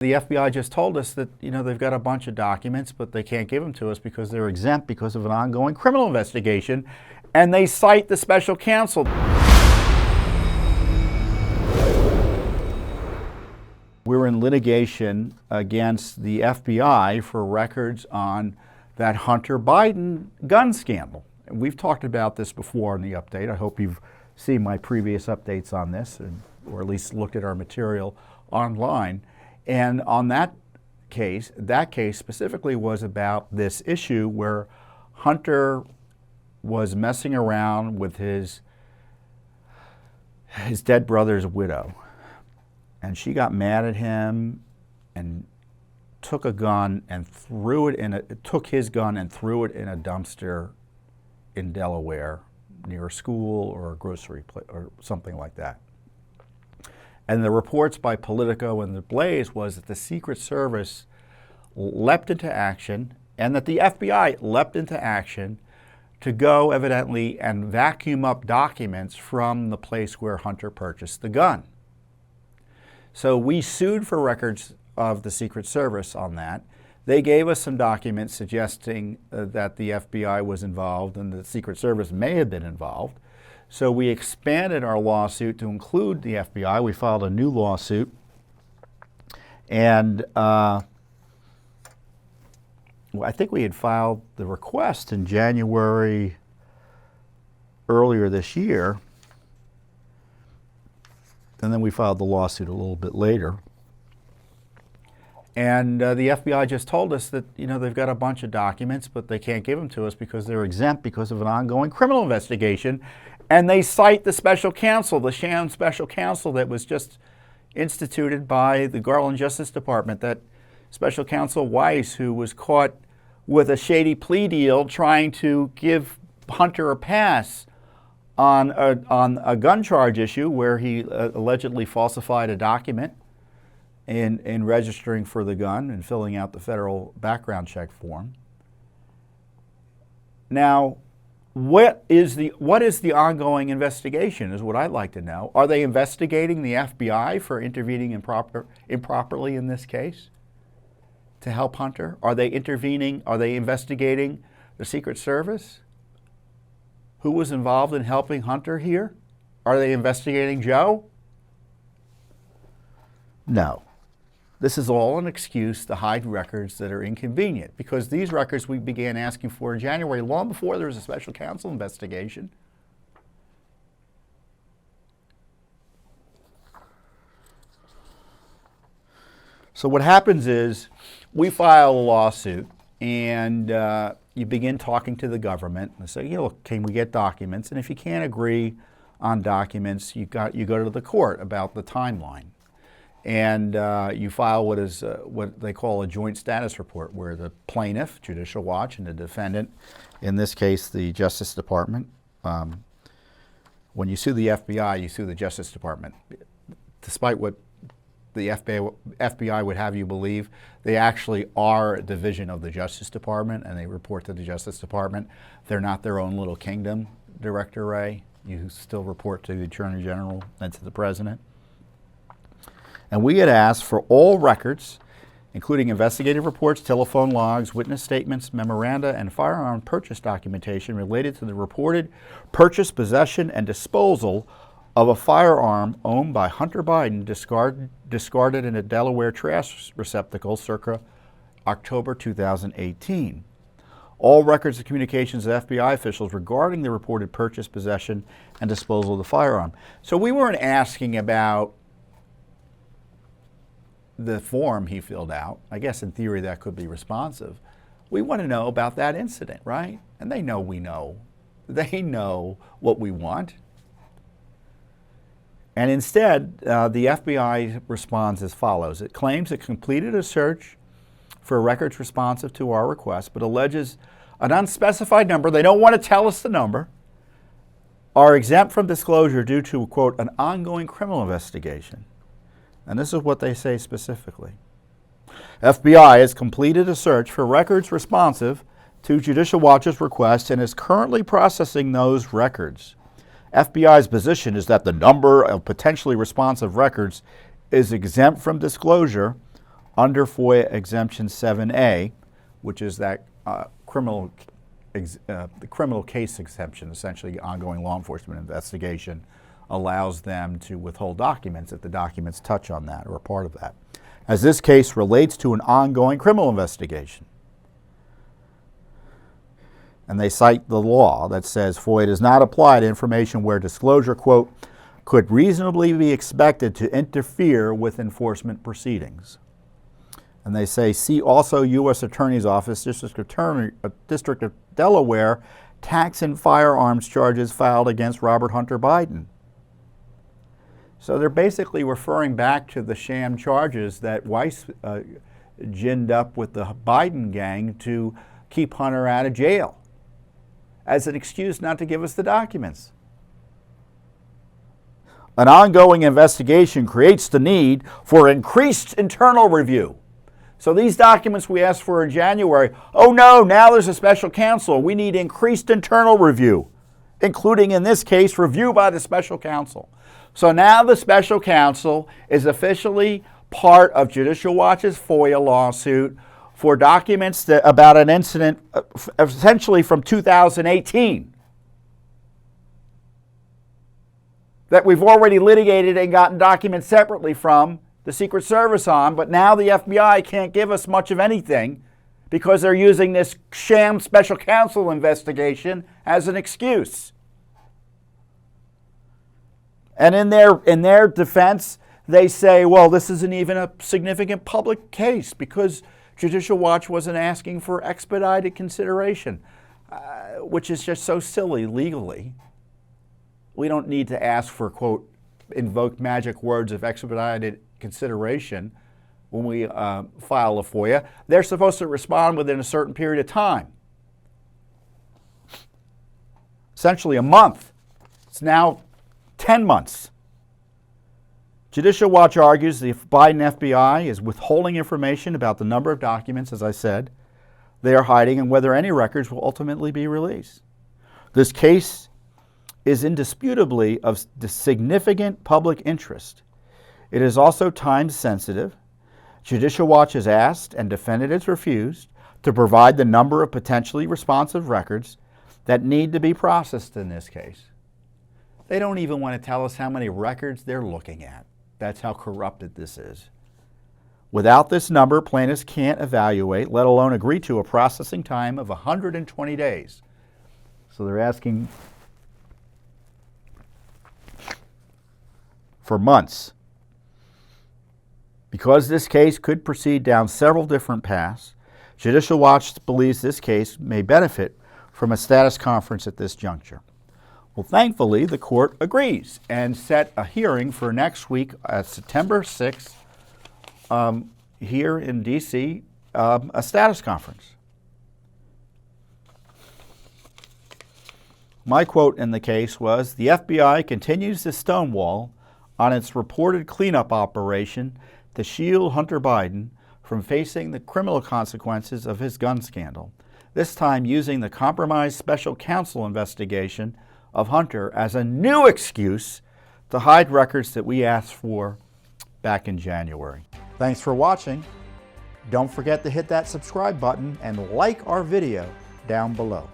The FBI just told us that, they've got a bunch of documents, but they can't give them to us because they're exempt because of an ongoing criminal investigation, and they cite the special counsel. We're in litigation against the FBI for records on that Hunter Biden gun scandal. And we've talked about this before in the update. I hope you've seen my previous updates on this, or at least looked at our material online. And on that case specifically was about this issue where Hunter was messing around with his dead brother's widow. And she got mad at him and took a gun and took his gun and threw it in a dumpster in Delaware near a school or a grocery place or something like that. And the reports by Politico and the Blaze was that the Secret Service leapt into action and that the FBI leapt into action to go evidently and vacuum up documents from the place where Hunter purchased the gun. So we sued for records of the Secret Service on that. They gave us some documents suggesting that the FBI was involved and the Secret Service may have been involved. So we expanded our lawsuit to include the FBI. We filed a new lawsuit. And I think we had filed the request in January earlier this year. And then we filed the lawsuit a little bit later. And the FBI just told us that, they've got a bunch of documents, but they can't give them to us because they're exempt because of an ongoing criminal investigation. And they cite the special counsel, the sham special counsel that was just instituted by the Garland Justice Department, that special counsel Weiss, who was caught with a shady plea deal trying to give Hunter a pass on a gun charge issue where he allegedly falsified a document in registering for the gun and filling out the federal background check form. Now, what is the ongoing investigation is what I'd like to know. Are they investigating the FBI for intervening improperly in this case to help Hunter? Are they investigating the Secret Service? Who was involved in helping Hunter here? Are they investigating Joe? No. This is all an excuse to hide records that are inconvenient, because these records we began asking for in January, long before there was a special counsel investigation. So what happens is we file a lawsuit and you begin talking to the government and say, look, can we get documents? And if you can't agree on documents, you go to the court about the timeline. And you file what they call a joint status report, where the plaintiff, Judicial Watch, and the defendant, in this case the Justice Department, when you sue the FBI, you sue the Justice Department. Despite what the FBI would have you believe, they actually are a division of the Justice Department, and they report to the Justice Department. They're not their own little kingdom, Director Ray. You still report to the Attorney General and to the President. And we had asked for all records, including investigative reports, telephone logs, witness statements, memoranda, and firearm purchase documentation related to the reported purchase, possession, and disposal of a firearm owned by Hunter Biden discarded in a Delaware trash receptacle circa October 2018. All records of communications of FBI officials regarding the reported purchase, possession, and disposal of the firearm. So we weren't asking about the form he filled out. I guess in theory that could be responsive. We want to know about that incident, right? And they know we know. They know what we want. And instead, the FBI responds as follows. It claims it completed a search for records responsive to our request, but alleges an unspecified number, they don't want to tell us the number, are exempt from disclosure due to, quote, an ongoing criminal investigation. And this is what they say specifically. FBI has completed a search for records responsive to Judicial Watch's request and is currently processing those records. FBI's position is that the number of potentially responsive records is exempt from disclosure under FOIA Exemption 7A, which is that the criminal case exemption, essentially ongoing law enforcement investigation, allows them to withhold documents if the documents touch on that or are part of that, as this case relates to an ongoing criminal investigation. And they cite the law that says FOIA does not apply to information where disclosure, quote, could reasonably be expected to interfere with enforcement proceedings. And they say, see also U.S. Attorney's Office, District of Delaware, tax and firearms charges filed against Robert Hunter Biden. So they're basically referring back to the sham charges that Weiss ginned up with the Biden gang to keep Hunter out of jail as an excuse not to give us the documents. An ongoing investigation creates the need for increased internal review. So these documents we asked for in January, oh no, now there's a special counsel. We need increased internal review, including in this case, review by the special counsel. So now the special counsel is officially part of Judicial Watch's FOIA lawsuit for documents about an incident essentially from 2018 that we've already litigated and gotten documents separately from the Secret Service on, but now the FBI can't give us much of anything because they're using this sham special counsel investigation as an excuse. And in their defense, they say, well, this isn't even a significant public case because Judicial Watch wasn't asking for expedited consideration, which is just so silly legally. We don't need to ask for, quote, invoke magic words of expedited consideration when we file a FOIA. They're supposed to respond within a certain period of time. Essentially a month. It's now 10 months. Judicial Watch argues the Biden FBI is withholding information about the number of documents, as I said, they are hiding and whether any records will ultimately be released. This case is indisputably of significant public interest. It is also time sensitive. Judicial Watch has asked and defendant has refused to provide the number of potentially responsive records that need to be processed in this case. They don't even want to tell us how many records they're looking at. That's how corrupted this is. Without this number, plaintiffs can't evaluate, let alone agree to a processing time of 120 days. So they're asking for months. Because this case could proceed down several different paths, Judicial Watch believes this case may benefit from a status conference at this juncture. Well, thankfully, the court agrees and set a hearing for next week, September 6th, here in DC, a status conference. My quote in the case was, the FBI continues to stonewall on its reported cleanup operation to shield Hunter Biden from facing the criminal consequences of his gun scandal, this time using the compromised special counsel investigation of Hunter as a new excuse to hide records that we asked for back in January. Thanks for watching. Don't forget to hit that subscribe button and like our video down below.